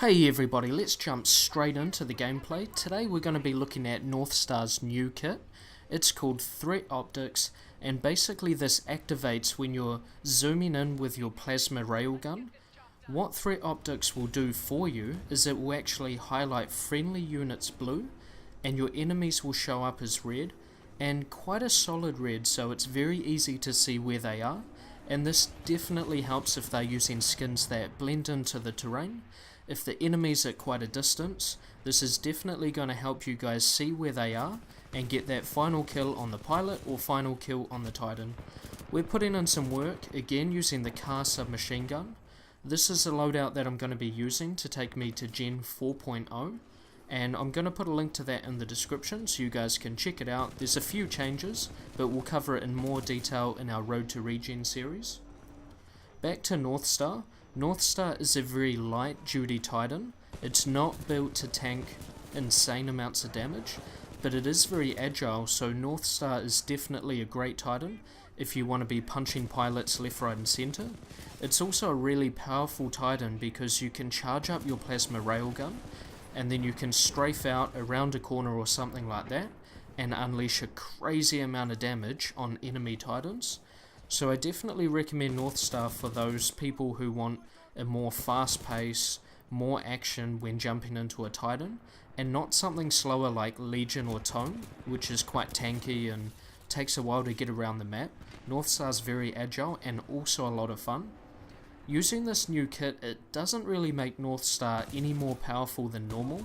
Hey everybody, let's jump straight into the gameplay. Today we're going to be looking at Northstar's new kit. It's called Threat Optics, and basically this activates when you're zooming in with your plasma railgun. What Threat Optics will do for you is it will actually highlight friendly units blue, and your enemies will show up as red, and quite a solid red, so it's very easy to see where they are. And this definitely helps if they're using skins that blend into the terrain. If the enemy's at quite a distance, this is definitely going to help you guys see where they are and get that final kill on the pilot or final kill on the Titan. We're putting in some work, again using the car submachine gun. This is a loadout that I'm going to be using to take me to Gen 4.0, and I'm going to put a link to that in the description so you guys can check it out. There's a few changes, but we'll cover it in more detail in our Road to Regen series. Back to Northstar. Northstar is a very light duty Titan. It's not built to tank insane amounts of damage, but it is very agile, so Northstar is definitely a great Titan if you want to be punching pilots left, right and centre. It's also a really powerful Titan because you can charge up your plasma railgun and then you can strafe out around a corner or something like that and unleash a crazy amount of damage on enemy Titans. So I definitely recommend Northstar for those people who want a more fast pace, more action when jumping into a Titan, and not something slower like Legion or Tone, which is quite tanky and takes a while to get around the map. Northstar's very agile and also a lot of fun. Using this new kit, it doesn't really make Northstar any more powerful than normal.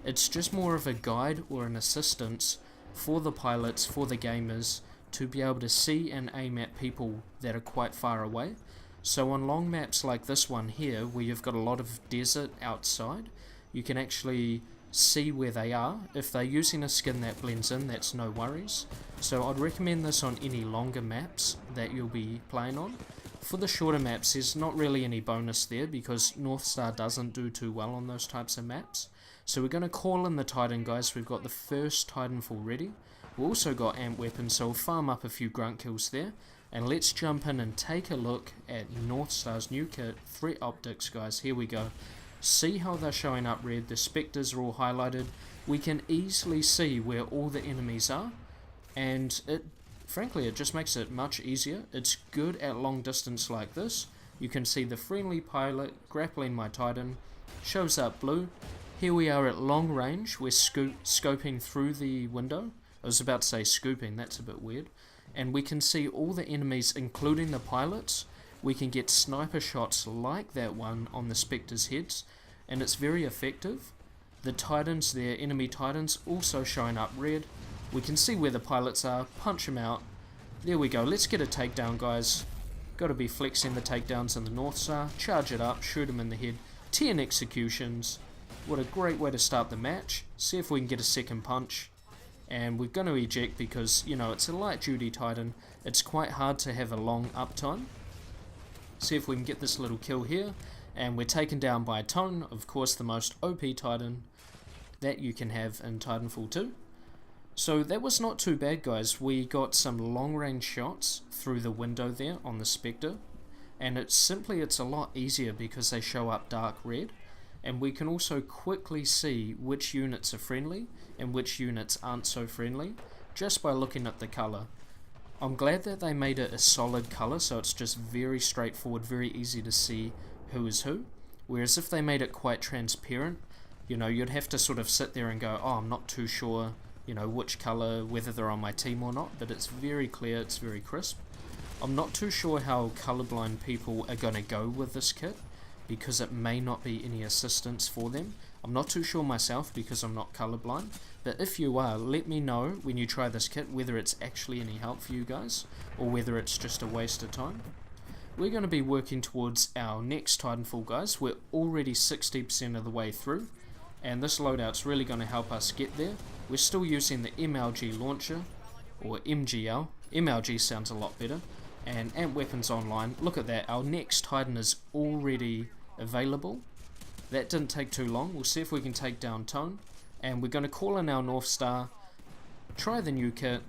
It's just more of a guide or an assistance for the pilots, for the gamers, to be able to see and aim at people that are quite far away. So on long maps like this one here, where you've got a lot of desert outside, you can actually see where they are. If they're using a skin that blends in, that's no worries. So I'd recommend this on any longer maps that you'll be playing on. For the shorter maps, there's not really any bonus there because Northstar doesn't do too well on those types of maps. So we're going to call in the Titan, guys. We've got the first Titanfall ready. We've also got amp weapons, so we'll farm up a few grunt kills there. And let's jump in and take a look at Northstar's new kit, Threat Optics, guys. Here we go. See how they're showing up red, the spectres are all highlighted. We can easily see where all the enemies are, and frankly it just makes it much easier. It's good at long distance like this. You can see the friendly pilot grappling my Titan, shows up blue. Here we are at long range, we're scoping through the window. I was about to say scooping, that's a bit weird. And we can see all the enemies, including the pilots. We can get sniper shots like that one on the Spectres' heads, and it's very effective. The Titans there, enemy Titans, also showing up red. We can see where the pilots are, punch them out. There we go, let's get a takedown, guys. Gotta be flexing the takedowns in the Northstar. Charge it up, shoot them in the head. 10 executions. What a great way to start the match. See if we can get a second punch. And we're going to eject because, you know, it's a light duty Titan. It's quite hard to have a long uptime. See if we can get this little kill here. And we're taken down by Tone, of course the most OP Titan that you can have in Titanfall 2. So that was not too bad, guys. We got some long range shots through the window there on the Spectre. And it's a lot easier because they show up dark red. And we can also quickly see which units are friendly and which units aren't so friendly just by looking at the colour. I'm glad that they made it a solid colour, so it's just very straightforward, very easy to see who is who. Whereas if they made it quite transparent, you know, you'd have to sort of sit there and go, oh, I'm not too sure, you know, which colour, whether they're on my team or not, but it's very clear, it's very crisp. I'm not too sure how colourblind people are going to go with this kit, because it may not be any assistance for them. I'm not too sure myself because I'm not colorblind, but if you are, let me know when you try this kit whether it's actually any help for you guys or whether it's just a waste of time. We're going to be working towards our next Titanfall, guys. We're already 60% of the way through, and this loadout's really going to help us get there. We're still using the MLG launcher, or MGL. MLG sounds a lot better. And amp weapons online. Look at that, our next Titan is already available. That didn't take too long. We'll see if we can take down Tone, and we're going to call in our Northstar, try the new kit,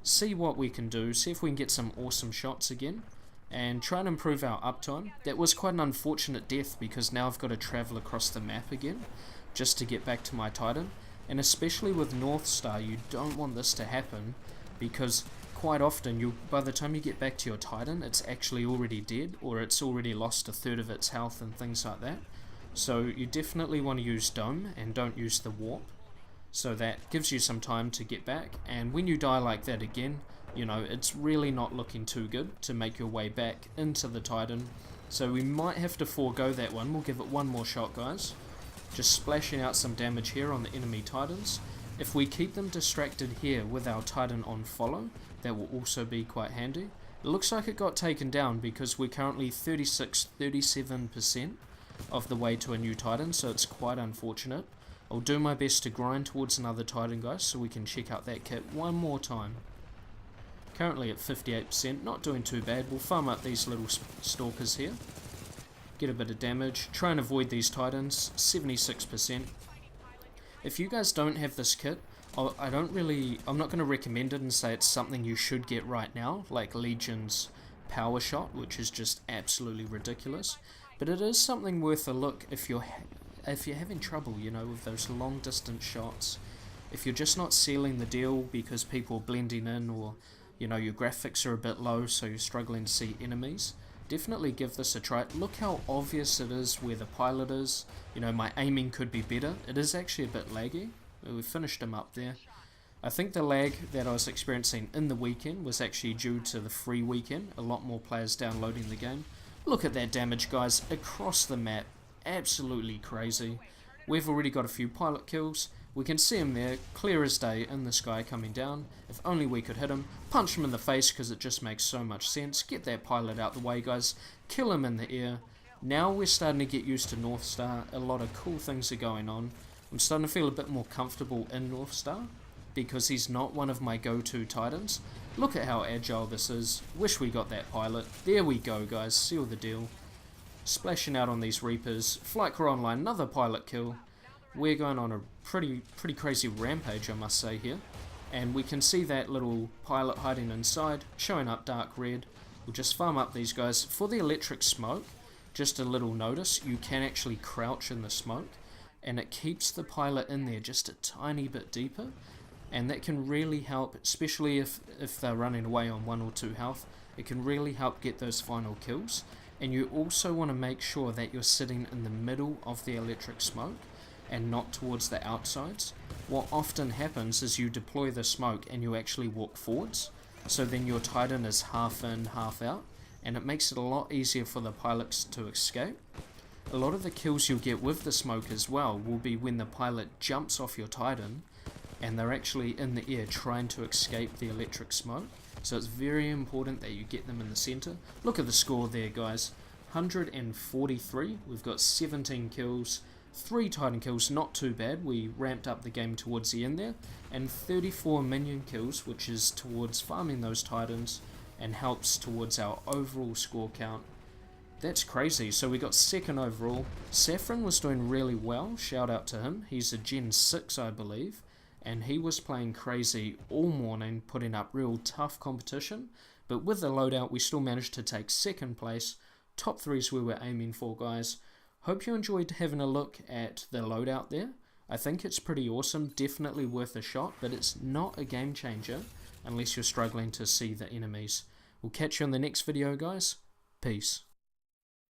see what we can do, see if we can get some awesome shots again, and try and improve our uptime. That was quite an unfortunate death because now I've got to travel across the map again just to get back to my Titan, and especially with Northstar you don't want this to happen because quite often by the time you get back to your Titan it's actually already dead, or it's already lost a third of its health and things like that. So you definitely want to use Dome and don't use the warp, so that gives you some time to get back, and when you die like that again, you know, it's really not looking too good to make your way back into the Titan. So we might have to forego that one. We'll give it one more shot, guys. Just splashing out some damage here on the enemy Titans. If we keep them distracted here with our Titan on follow, that will also be quite handy. It looks like it got taken down because we're currently 36-37% of the way to a new Titan, so it's quite unfortunate. I'll do my best to grind towards another Titan, guys, so we can check out that kit one more time. Currently at 58%, not doing too bad. We'll farm up these little stalkers here, get a bit of damage, try and avoid these Titans. 76%. If you guys don't have this kit, I'm not going to recommend it and say it's something you should get right now, like Legion's Power Shot, which is just absolutely ridiculous. But it is something worth a look if you're having trouble, you know, with those long distance shots. If you're just not sealing the deal because people are blending in, or you know, your graphics are a bit low so you're struggling to see enemies, definitely give this a try. Look how obvious it is where the pilot is. You know, my aiming could be better. It is actually a bit laggy. We finished him up there. I think the lag that I was experiencing in the weekend was actually due to the free weekend. A lot more players downloading the game. Look at that damage, guys, across the map. Absolutely crazy. We've already got a few pilot kills. We can see him there, clear as day, in the sky coming down. If only we could hit him. Punch him in the face because it just makes so much sense. Get that pilot out the way, guys. Kill him in the air. Now we're starting to get used to Northstar. A lot of cool things are going on. I'm starting to feel a bit more comfortable in Northstar because he's not one of my go-to Titans. Look at how agile this is. Wish we got that pilot. There we go, guys. Seal the deal. Splashing out on these Reapers. Flight Core Online, another pilot kill. We're going on a pretty crazy rampage, I must say, here. And we can see that little pilot hiding inside, showing up dark red. We'll just farm up these guys. For the electric smoke, just a little notice, you can actually crouch in the smoke, and it keeps the pilot in there just a tiny bit deeper, and that can really help, especially if they're running away on 1 or 2 health. It can really help get those final kills. And you also want to make sure that you're sitting in the middle of the electric smoke and not towards the outsides. What often happens is you deploy the smoke and you actually walk forwards, so then your Titan is half in, half out, and it makes it a lot easier for the pilots to escape. A lot of the kills you'll get with the smoke as well will be when the pilot jumps off your Titan and they're actually in the air trying to escape the electric smoke. So it's very important that you get them in the center. Look at the score there, guys. 143. We've got 17 kills, 3 Titan kills, not too bad. We ramped up the game towards the end there. And 34 minion kills, which is towards farming those Titans and helps towards our overall score count. That's crazy. So we got 2nd overall. Saffron was doing really well. Shout out to him. He's a Gen 6, I believe. And he was playing crazy all morning, putting up real tough competition. But with the loadout, we still managed to take 2nd place. Top 3 is where we're aiming for, guys. Hope you enjoyed having a look at the loadout there. I think it's pretty awesome, definitely worth a shot, but it's not a game changer unless you're struggling to see the enemies. We'll catch you in the next video, guys. Peace.